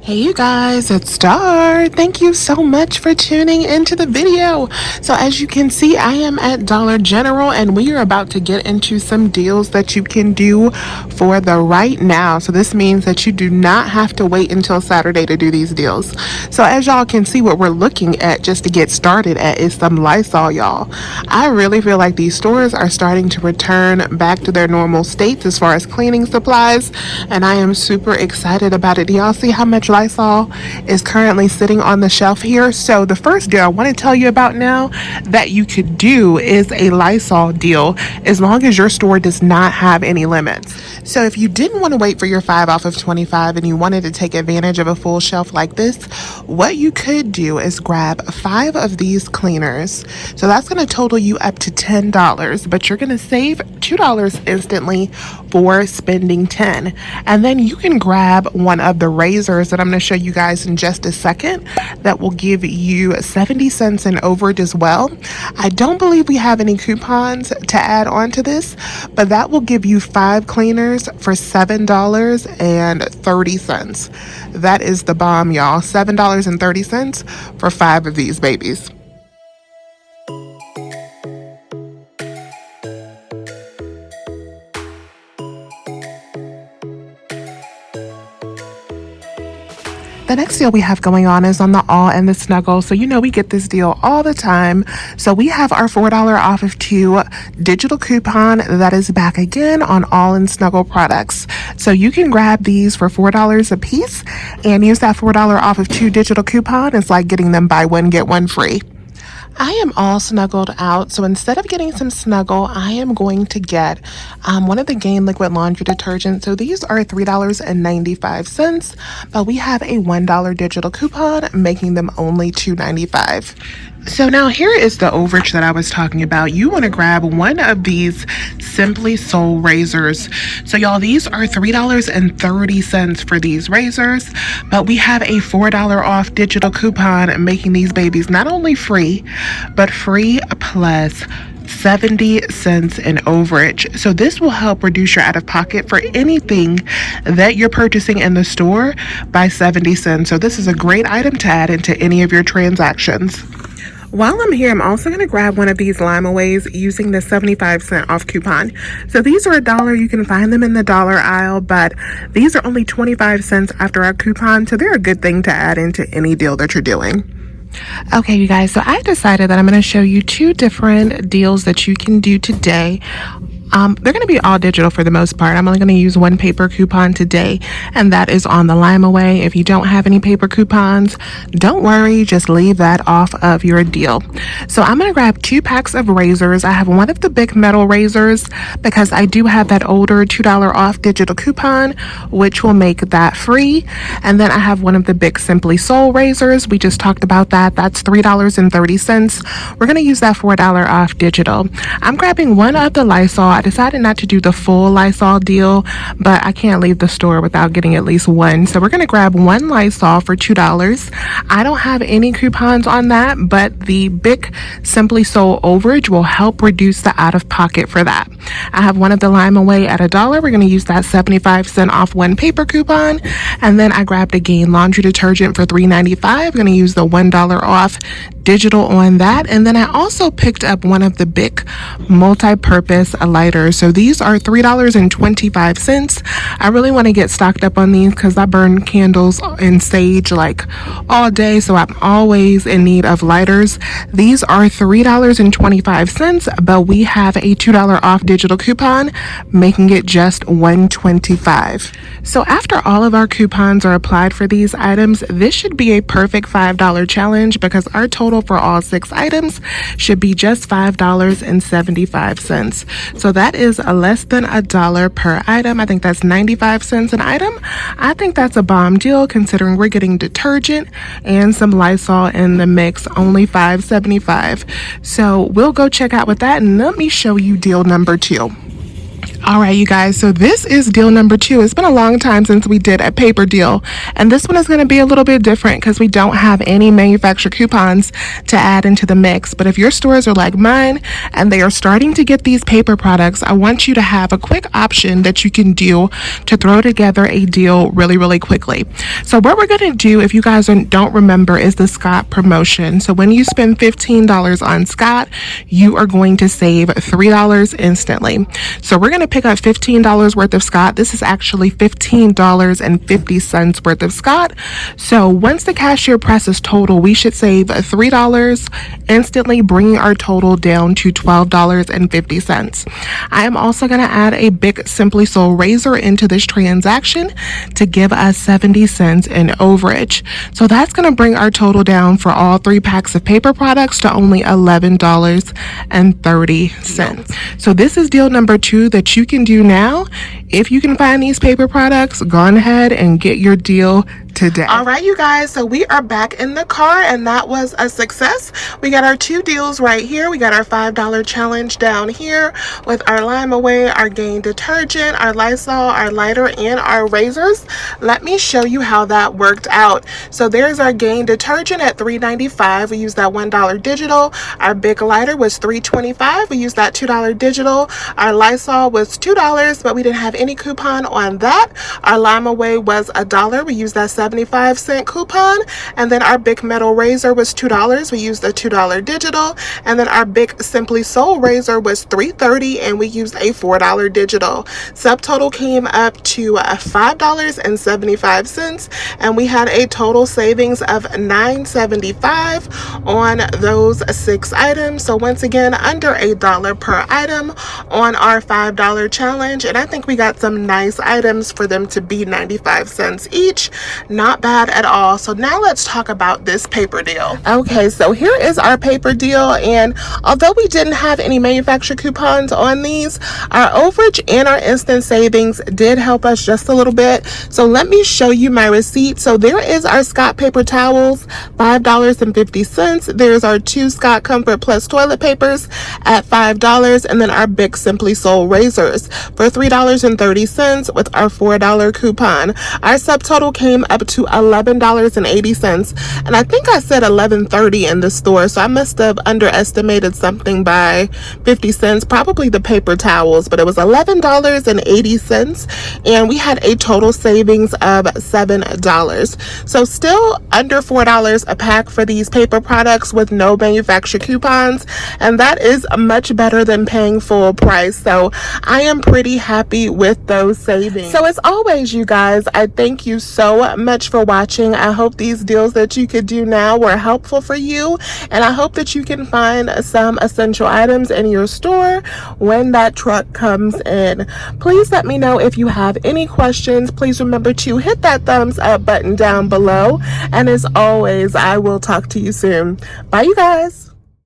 Hey you guys, it's Star. Thank you so much for tuning into the video. So as you can see, I am at Dollar General and we are about to get into some deals that you can do for the right now. So this means that you do not have to wait until Saturday to do these deals. So as y'all can see, what we're looking at just to get started at is some Lysol, y'all. I really feel like these stores are starting to return back to their normal states as far as cleaning supplies, and I am super excited about it. Do y'all see how much Lysol is currently sitting on the shelf here? So the first deal I want to tell you about now that you could do is a Lysol deal as long as your store does not have any limits. So if you didn't want to wait for your 5 off of 25 and you wanted to take advantage of a full shelf like this, what you could do is grab 5 of these cleaners. So that's going to total you up to $10, but you're going to save $2 instantly for spending 10. And then you can grab one of the razors that I'm going to show you guys in just a second that will give you 70 cents in overage as well. I don't believe we have any coupons to add on to this, but that will give you 5 cleaners for $7.30. That is the bomb, y'all. $7.30 for 5 of these babies. The next deal we have going on is on the All and the Snuggle. So you know we get this deal all the time. So we have our $4 off of 2 digital coupon that is back again on All and Snuggle products. So you can grab these for $4 a piece and use that $4 off of 2 digital coupon. It's like getting them buy one, get one free. I am all snuggled out, so instead of getting some Snuggle, I am going to get one of the Gain Liquid Laundry Detergent. So these are $3.95, but we have a $1 digital coupon, making them only $2.95. So now here is the overage that I was talking about. You want to grab one of these Simply Soul razors. So y'all, these are $3.30 for these razors, but we have a $4 off digital coupon, making these babies not only free, but free plus 70 cents in overage. So this will help reduce your out of pocket for anything that you're purchasing in the store by 70 cents. So this is a great item to add into any of your transactions. While I'm here, I'm also going to grab one of these Limaways using the 75-cent off coupon. So these are $1. You can find them in the dollar aisle, but these are only 25 cents after our coupon. So they're a good thing to add into any deal that you're doing. Okay, you guys, so I decided that I'm going to show you 2 different deals that you can do today. They're going to be all digital for the most part. I'm only going to use 1 paper coupon today, and that is on the Limeaway. If you don't have any paper coupons, don't worry, just leave that off of your deal. So I'm going to grab 2 packs of razors. I have one of the big metal razors because I do have that older $2 off digital coupon, which will make that free. And then I have one of the big Simply Soul razors. We just talked about that. That's $3.30. We're going to use that $4 off digital. I'm grabbing one of the Lysol. I decided not to do the full Lysol deal, but I can't leave the store without getting at least one. So we're going to grab 1 Lysol for $2. I don't have any coupons on that, but the big Simply Soul overage will help reduce the out of pocket for that. I have one of the Limeaway at $1. We're going to use that 75-cent off 1 paper coupon. And then I grabbed a Gain laundry detergent for $3.95. I'm going to use the $1 off digital on that. And then I also picked up one of the big multi-purpose lighters. So these are $3.25. I really want to get stocked up on these because I burn candles and sage like all day, so I'm always in need of lighters. These are $3.25, but we have a $2 off digital coupon, making it just $1.25. So after all of our coupons are applied for these items, this should be a perfect $5 challenge because our total for all 6 items should be just $5.75. So that is less than $1 per item. I think that's 95 cents an item. I think that's a bomb deal considering we're getting detergent and some Lysol in the mix, only $5.75. So we'll go check out with that, and let me show you deal number 2. All right, you guys, so this is deal number 2. It's been a long time since we did a paper deal, and this one is going to be a little bit different because we don't have any manufacturer coupons to add into the mix. But if your stores are like mine and they are starting to get these paper products, I want you to have a quick option that you can do to throw together a deal really, really quickly. So what we're going to do, if you guys don't remember, is the Scott promotion. So when you spend $15 on Scott, you are going to save $3 instantly. So we're going to pick up $15 worth of Scott. This is actually $15.50 worth of Scott. So once the cashier presses total, we should save $3 instantly, bringing our total down to $12.50. I am also going to add a big Simply Soul razor into this transaction to give us 70 cents in overage. So that's going to bring our total down for all 3 packs of paper products to only $11.30. So this is deal number 2 that you can do now. If you can find these paper products, go ahead and get your deal today. All right, you guys, so we are back in the car, and that was a success. We got our 2 deals right here. We got our $5 challenge down here with our Lime Away, our Gain detergent, our Lysol, our lighter, and our razors. Let me show you how that worked out. So there's our Gain detergent at $3.95. We used that $1 digital. Our big lighter was $3.25. We used that $2 digital. Our Lysol was $2, but we didn't have any coupon on that. Our Lime Away was $1. We used that 75-cent coupon. And then our big metal razor was $2. We used the $2 digital. And then our big Simply Soul razor was $3.30, and we used a $4 digital. Subtotal came up to $5.75, and we had a total savings of $9.75 on those 6 items. So once again, under $1 per item on our $5 challenge, and I think we got some nice items for them to be 95 cents each. Not bad at all. So now let's talk about this paper deal. Okay, so here is our paper deal, and although we didn't have any manufacturer coupons on these, our overage and our instant savings did help us just a little bit. So let me show you my receipt. So there is our Scott paper towels, $5.50. There's our 2 Scott Comfort Plus toilet papers at $5, and then our big Simply Soul razors for $3.30 with our $4 coupon. Our subtotal came up to $11.80, and I think I said $11.30 in the store, so I must have underestimated something by 50 cents, probably the paper towels, but it was $11.80, and we had a total savings of $7. So still under $4 a pack for these paper products with no manufacturer coupons, and that is much better than paying full price. So I am pretty happy with those savings. So as always, you guys, I thank you so much for watching. I hope these deals that you could do now were helpful for you, and I hope that you can find some essential items in your store when that truck comes in. Please let me know if you have any questions. Please remember to hit that thumbs up button down below, and as always, I will talk to you soon. Bye, you guys.